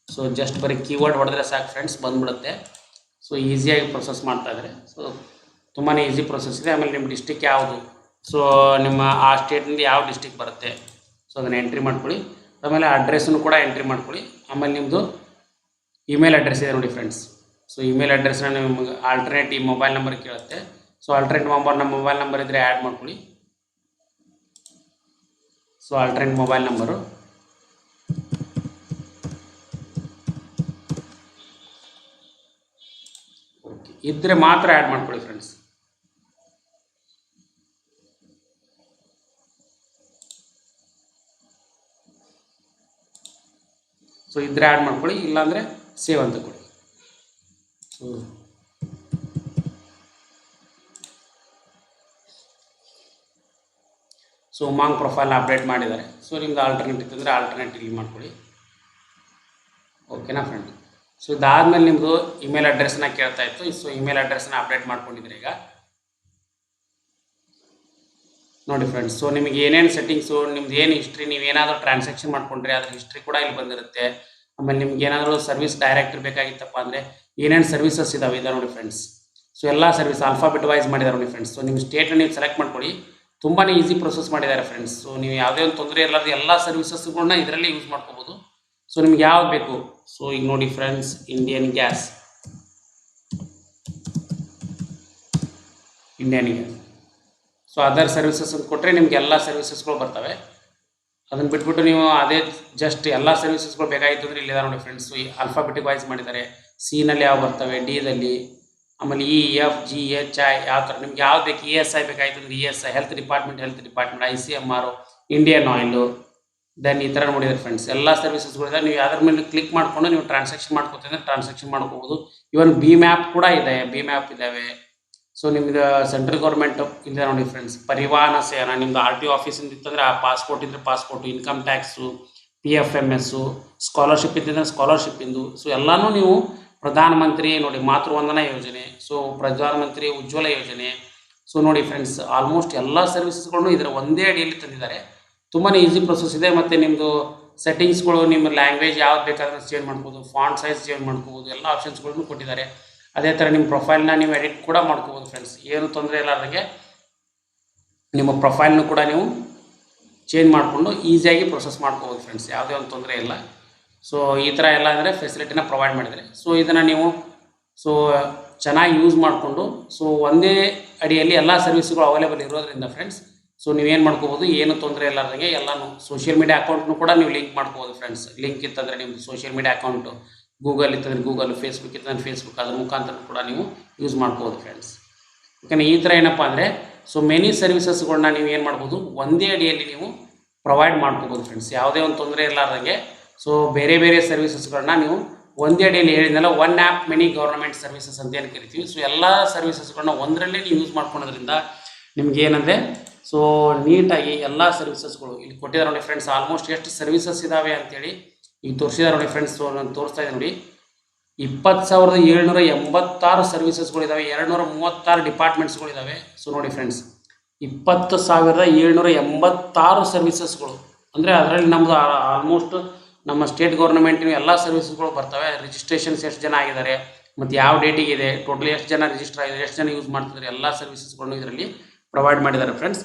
ಸೊ ಜಸ್ಟ್ ಬರೀ ಕೀವರ್ಡ್ ಹೊಡೆದ್ರೆ ಸಾಕು ಫ್ರೆಂಡ್ಸ್, ಬಂದುಬಿಡುತ್ತೆ. ಸೊ ಈಸಿಯಾಗಿ ಪ್ರೊಸೆಸ್ ಮಾಡ್ತಾಯಿದ್ದಾರೆ. ಸೊ ತುಂಬಾ ಈಸಿ ಪ್ರೊಸೆಸ್ ಇದೆ. ಆಮೇಲೆ ನಿಮ್ಮ ಡಿಸ್ಟಿಕ್ ಯಾವುದು, ಸೊ ನಿಮ್ಮ ಆ ಸ್ಟೇಟ್ನಿಂದ ಯಾವ ಡಿಸ್ಟಿಕ್ ಬರುತ್ತೆ, ಸೊ ಅದನ್ನು ಎಂಟ್ರಿ ಮಾಡ್ಕೊಳ್ಳಿ. ಆಮೇಲೆ ಅಡ್ರೆಸ್ಸನ್ನು ಕೂಡ ಎಂಟ್ರಿ ಮಾಡ್ಕೊಳ್ಳಿ. ಆಮೇಲೆ ನಿಮ್ಮದು ಇಮೇಲ್ ಅಡ್ರೆಸ್ ಇದೆ ನೋಡಿ ಫ್ರೆಂಡ್ಸ್. ಸೊ ಇಮೇಲ್ ಅಡ್ರೆಸ್ನ ನಿಮಗೆ ಆಲ್ಟರ್ನೇಟ್ ಈ ಮೊಬೈಲ್ ನಂಬರ್ ಕೇಳುತ್ತೆ. ಸೊ ಆಲ್ಟರ್ನೇಟ್ ನಮ್ಮ ಮೊಬೈಲ್ ನಂಬರ್ ಇದ್ದರೆ ಆ್ಯಡ್ ಮಾಡ್ಕೊಳ್ಳಿ. So alternate mobile number okay ಇದ್ದರೆ ಮಾತ್ರ ಆ್ಯಡ್ ಮಾಡ್ಕೊಳ್ಳಿ ಫ್ರೆಂಡ್ಸ್. ಸೊ ಇದ್ದರೆ ಆ್ಯಡ್ ಮಾಡ್ಕೊಳ್ಳಿ, ಇಲ್ಲಾಂದರೆ ಸೇವ್ ಅಂತ ಕೊಡಿ. ಸೊ ಉಮಾಂಗ್ ಪ್ರೊಫೈಲ್ನ ಅಪ್ಡೇಟ್ ಮಾಡಿದ್ದಾರೆ. ಸೊ ನಿಮ್ದು ಆಲ್ಟರ್ನೇಟ್ ಇತ್ತಂದರೆ ಆಲ್ಟರ್ನೇಟ್ ಇಲ್ಲಿ ಮಾಡ್ಕೊಳ್ಳಿ. ಓಕೆನಾ ಫ್ರೆಂಡ್. ಸೊ ಇದಾದಮೇಲೆ ನಿಮ್ಮದು ಇಮೇಲ್ ಅಡ್ರೆಸ್ನ ಕೇಳ್ತಾ ಇತ್ತು. ಸೊ ಇಮೇಲ್ ಅಡ್ರೆಸ್ನ ಅಪ್ಡೇಟ್ ಮಾಡ್ಕೊಂಡಿದ್ದೀರಿ ಈಗ ನೋಡಿ ಫ್ರೆಂಡ್ಸ್. ಸೊ ನಿಮಗೆ ಏನೇನು ಸೆಟ್ಟಿಂಗ್ಸು, ನಿಮ್ದು ಏನು ಹಿಸ್ಟ್ರಿ, ನೀವು ಏನಾದರೂ ಟ್ರಾನ್ಸಾಕ್ಷನ್ ಮಾಡ್ಕೊಂಡ್ರೆ ಅದ್ರ ಹಿಸ್ಟ್ರಿ ಕೂಡ ಇಲ್ಲಿ ಬಂದಿರುತ್ತೆ. ಆಮೇಲೆ ನಿಮ್ಗೆ ಏನಾದರೂ ಸರ್ವಿಸ್ ಡೈರೆಕ್ಟ್ ಬೇಕಾಗಿತ್ತಪ್ಪ ಅಂದರೆ ಏನೇನು ಸರ್ವಿಸಸ್ ಇದಾವೆ ನೋಡಿ ಫ್ರೆಂಡ್ಸ್. ಸೊ ಎಲ್ಲ ಸರ್ವಿಸ್ ಆಲ್ಫಾಬೆಟ್ ವೈಸ್ ಮಾಡಿದ್ದಾರೆ ನೋಡಿ ಫ್ರೆಂಡ್ಸ್. ಸೊ ನಿಮ್ಮ ಸ್ಟೇಟ್ನ ನೀವು ಸೆಲೆಕ್ಟ್ ಮಾಡ್ಕೊಳ್ಳಿ. ತುಂಬಾ ಈಸಿ ಪ್ರೊಸೆಸ್ ಮಾಡಿದ್ದಾರೆ ಫ್ರೆಂಡ್ಸ್. ಸೊ ನೀವು ಯಾವುದೇ ಒಂದು ತೊಂದರೆ ಇರಲಾರ್ದು ಎಲ್ಲ ಸರ್ವಿಸಸ್ಗಳನ್ನ ಇದರಲ್ಲಿ ಯೂಸ್ ಮಾಡ್ಕೋಬೋದು. ಸೊ ನಿಮ್ಗೆ ಯಾವ್ದು ಬೇಕು, ಸೊ ಈಗ ನೋಡಿ friends, Indian gas, so other services ಅಂತ ಕೊಟ್ಟರೆ ನಿಮ್ಗೆ ಎಲ್ಲ ಸರ್ವಿಸಸ್ಗಳು ಬರ್ತವೆ. ಅದನ್ನು ಬಿಟ್ಬಿಟ್ಟು ನೀವು ಅದೇ ಜಸ್ಟ್ ಎಲ್ಲ ಸರ್ವಿಸಸ್ಗಳು ಬೇಕಾಗಿತ್ತು ಅಂದರೆ ಇಲ್ಲಿದೆ ನೋಡಿ ಫ್ರೆಂಡ್ಸ್. ಈ ಆಲ್ಫಾಬೆಟಿಕ್ ವೈಸ್ ಮಾಡಿದ್ದಾರೆ. ಸಿನಲ್ಲಿ ಯಾವ ಬರ್ತವೆ, ಡಿದಲ್ಲಿ, ಆಮೇಲೆ E, F, G, H, I ಯಾವ ಥರ ನಿಮ್ಗೆ ಯಾವ್ದು ಬೇಕು. ESI ಬೇಕಾಗಿತ್ತು ಅಂದರೆ ESI, health department, ICMR, Indian Oil, then ಈ ಥರ ನೋಡಿದರೆ ಫ್ರೆಂಡ್ಸ್ ಎಲ್ಲ ಸರ್ವಿಸಸ್ಗಳಿದೆ. ನೀವು ಯಾವ್ದ್ರ ಮೇಲೆ ಕ್ಲಿಕ್ ಮಾಡಿಕೊಂಡು ನೀವು ಟ್ರಾನ್ಸಾಕ್ಷನ್ ಮಾಡ್ಕೋತಿದ್ರೆ ಟ್ರಾನ್ಸಾಕ್ಷನ್ ಮಾಡ್ಕೋಬೋದು. ಇವನ್ ಬಿ ಮ್ಯಾಪ್ ಕೂಡ ಇದೆ, ಬಿ ಮ್ಯಾಪ್ ಇದ್ದಾವೆ. ಸೊ ನಿಮ್ದು ಸೆಂಟ್ರಲ್ ಗೌರ್ಮೆಂಟ್ ಇದೆ ನೋಡಿ ಫ್ರೆಂಡ್ಸ್. ಪರಿವಾಹನ ಸೇವಾ, ನಿಮ್ದು RTO ಆಫೀಸಿಂದ ಇತ್ತಂದರೆ ಆ ಪಾಸ್ಪೋರ್ಟ್ ಇದ್ದರೆ passport, income tax, PFMS, scholarship ಇದ್ದಿದ್ರೆ ಸ್ಕಾಲರ್ಶಿಪ್ಪಿಂದು. ಸೊ ಎಲ್ಲನೂ ನೀವು ಪ್ರಧಾನಮಂತ್ರಿ ನೋಡಿ ಮಾತೃವಂದನಾ ಯೋಜನೆ, ಸೊ ಪ್ರಧಾನಮಂತ್ರಿ ಉಜ್ವಲ ಯೋಜನೆ, ಸೊ ನೋಡಿ ಫ್ರೆಂಡ್ಸ್ ಆಲ್ಮೋಸ್ಟ್ ಎಲ್ಲ ಸರ್ವಿಸಸ್ಗಳನ್ನು ಇದರ ಒಂದೇ ಅಡಿಯಲ್ಲಿ ತಂದಿದ್ದಾರೆ. ತುಂಬಾ ಈಸಿ ಪ್ರೊಸೆಸ್ ಇದೆ. ಮತ್ತು ನಿಮ್ಮದು ಸೆಟ್ಟಿಂಗ್ಸ್ಗಳು, ನಿಮ್ಮ ಲ್ಯಾಂಗ್ವೇಜ್ ಯಾವ್ದು ಬೇಕಾದ್ರೆ ಚೇಂಜ್ ಮಾಡ್ಬೋದು, ಫಾಂಟ್ ಸೈಜ್ ಚೇಂಜ್ ಮಾಡ್ಕೋಬೋದು, ಎಲ್ಲ ಆಪ್ಷನ್ಸ್ಗಳನ್ನು ಕೊಟ್ಟಿದ್ದಾರೆ. ಅದೇ ಥರ ನಿಮ್ಮ ಪ್ರೊಫೈಲ್ನ ನೀವು ಎಡಿಟ್ ಕೂಡ ಮಾಡ್ಕೋಬೋದು ಫ್ರೆಂಡ್ಸ್. ಏನು ತೊಂದರೆ ಇಲ್ಲಾರ್ದಂಗೆ ನಿಮ್ಮ ಪ್ರೊಫೈಲ್ನು ಕೂಡ ನೀವು ಚೇಂಜ್ ಮಾಡಿಕೊಂಡು ಈಸಿಯಾಗಿ ಪ್ರೊಸೆಸ್ ಮಾಡ್ಕೋಬೋದು ಫ್ರೆಂಡ್ಸ್. ಯಾವುದೇ ಒಂದು ತೊಂದರೆ ಇಲ್ಲ. ಸೊ ಈ ಥರ ಎಲ್ಲ ಅಂದರೆ ಫೆಸಿಲಿಟಿನ ಪ್ರೊವೈಡ್ ಮಾಡಿದರೆ, ಸೊ ಇದನ್ನು ನೀವು ಸೊ ಚೆನ್ನಾಗಿ ಯೂಸ್ ಮಾಡಿಕೊಂಡು ಸೊ ಒಂದೇ ಅಡಿಯಲ್ಲಿ ಎಲ್ಲ ಸರ್ವಿಸ್ಗಳು ಅವೈಲೇಬಲ್ ಇರೋದ್ರಿಂದ ಫ್ರೆಂಡ್ಸ್, ಸೊ ನೀವೇನು ಮಾಡ್ಕೋಬೋದು, ಏನು ತೊಂದರೆ ಇಲ್ಲಾರ್ದಂಗೆ ಎಲ್ಲನೂ ಸೋಷಿಯಲ್ ಮೀಡಿಯಾ ಅಕೌಂಟ್ನು ಕೂಡ ನೀವು ಲಿಂಕ್ ಮಾಡ್ಕೋಬೋದು ಫ್ರೆಂಡ್ಸ್. ಲಿಂಕ್ ಇತ್ತಂದರೆ ನಿಮ್ಮದು ಸೋಷಿಯಲ್ ಮೀಡಿಯಾ ಅಕೌಂಟು, ಗೂಗಲ್ ಇತ್ತಂದರೆ ಗೂಗಲ್, ಫೇಸ್ಬುಕ್ ಇತ್ತಂದರೆ ಫೇಸ್ಬುಕ್, ಅದ್ರ ಮುಖಾಂತರ ಕೂಡ ನೀವು ಯೂಸ್ ಮಾಡ್ಕೋಬೋದು ಫ್ರೆಂಡ್ಸ್. ಯಾಕಂದರೆ ಈ ಥರ ಏನಪ್ಪ ಅಂದರೆ ಸೊ ಮೆನಿ ಸರ್ವಿಸಸ್ಗಳನ್ನ ನೀವು ಏನು ಮಾಡ್ಬೋದು, ಒಂದೇ ಅಡಿಯಲ್ಲಿ ನೀವು ಪ್ರೊವೈಡ್ ಮಾಡ್ಕೋಬೋದು ಫ್ರೆಂಡ್ಸ್. ಯಾವುದೇ ಒಂದು ತೊಂದರೆ ಇರಲಾರ್ದಂಗೆ ಸೊ ಬೇರೆ ಬೇರೆ ಸರ್ವಿಸಸ್ಗಳನ್ನ ನೀವು ಒಂದೇ ಅಡಿಯಲ್ಲಿ ಹೇಳಿದ್ನಲ್ಲ, one app many government services ಅಂತ ಏನು ಕರಿತೀವಿ. ಸೊ ಎಲ್ಲ ಸರ್ವಿಸಸ್ಗಳನ್ನ ಒಂದರಲ್ಲೇ ನೀವು ಯೂಸ್ ಮಾಡ್ಕೊಳೋದ್ರಿಂದ ನಿಮ್ಗೇನಂದರೆ ಸೊ ನೀಟಾಗಿ ಎಲ್ಲ ಸರ್ವಿಸಸ್ಗಳು ಇಲ್ಲಿ ಕೊಟ್ಟಿದ್ದಾರೆ ನೋಡಿ ಫ್ರೆಂಡ್ಸ್. ಆಲ್ಮೋಸ್ಟ್ ಎಷ್ಟು ಸರ್ವಿಸಸ್ ಇದ್ದಾವೆ ಅಂತೇಳಿ ಈಗ ತೋರಿಸಿದ್ದಾರೆ ನೋಡಿ ಫ್ರೆಂಡ್ಸ್. ಸೊ ನಾನು ತೋರಿಸ್ತಾ ಇದ್ದೀನಿ ನೋಡಿ, 20,786 ಸರ್ವಿಸಸ್ಗಳಿದ್ದಾವೆ, 236 ಡಿಪಾರ್ಟ್ಮೆಂಟ್ಸ್ಗಳಿದ್ದಾವೆ. ಸೊ ನೋಡಿ ಫ್ರೆಂಡ್ಸ್, 20,786 ಸರ್ವಿಸಸ್ಗಳು ಅಂದರೆ ಅದರಲ್ಲಿ ನಮ್ಮದು ಆಲ್ಮೋಸ್ಟ್ ನಮ್ಮ ಸ್ಟೇಟ್ ಗೌರ್ಮೆಂಟಿನ ಎಲ್ಲ ಸರ್ವಿಸಸ್ಗಳು ಬರ್ತವೆ. ರಿಜಿಸ್ಟ್ರೇಷನ್ಸ್ ಎಷ್ಟು ಜನ ಆಗಿದ್ದಾರೆ, ಮತ್ತು ಯಾವ ಡೇಟಿಗೆ ಇದೆ, ಟೋಟಲಿ ಎಷ್ಟು ಜನ ರಿಜಿಸ್ಟರ್ ಆಗಿದ್ದಾರೆ, ಎಷ್ಟು ಜನ ಯೂಸ್ ಮಾಡ್ತಿದ್ದಾರೆ, ಎಲ್ಲ ಸರ್ವಿಸಸ್ಗಳನ್ನು ಇದರಲ್ಲಿ ಪ್ರೊವೈಡ್ ಮಾಡಿದ್ದಾರೆ ಫ್ರೆಂಡ್ಸ್.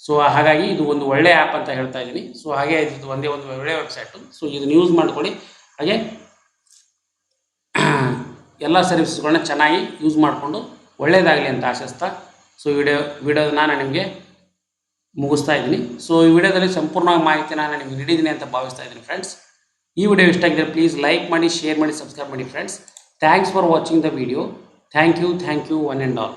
ಸೊ ಹಾಗಾಗಿ ಇದು ಒಂದು ಒಳ್ಳೆಯ ಆ್ಯಪ್ ಅಂತ ಹೇಳ್ತಾ ಇದ್ದೀನಿ. ಸೊ ಹಾಗೆ ಇದು ಒಂದೇ ಒಂದು ಒಳ್ಳೆಯ ವೆಬ್ಸೈಟು. ಸೊ ಇದನ್ನು ಯೂಸ್ ಮಾಡ್ಕೊಳ್ಳಿ. ಹಾಗೆ ಎಲ್ಲ ಸರ್ವಿಸಸ್ಗಳನ್ನ ಚೆನ್ನಾಗಿ ಯೂಸ್ ಮಾಡಿಕೊಂಡು ಒಳ್ಳೆಯದಾಗಲಿ ಅಂತ ಆಶಿಸ್ತಾ ಸೊ ವಿಡಿಯೋನ ನಾನು ನಿಮಗೆ ಮುಗಿಸ್ತಾ ಇದ್ದೀನಿ. ಸೊ ಈ ವಿಡಿಯೋದಲ್ಲಿ ಸಂಪೂರ್ಣ ಮಾಹಿತಿ ನಾನು ನಿಮಗೆ ನೀಡಿದ್ದೀನಿ ಅಂತ ಭಾವಿಸ್ತಾ ಇದ್ದೀನಿ ಫ್ರೆಂಡ್ಸ್. ಈ ವಿಡಿಯೋ ಇಷ್ಟ ಆಗಿದ್ರೆ ಪ್ಲೀಸ್ ಲೈಕ್ ಮಾಡಿ, ಶೇರ್ ಮಾಡಿ, ಸಬ್ಸ್ಕ್ರೈಬ್ ಮಾಡಿ friends. Thanks for watching the video. Thank you one and all.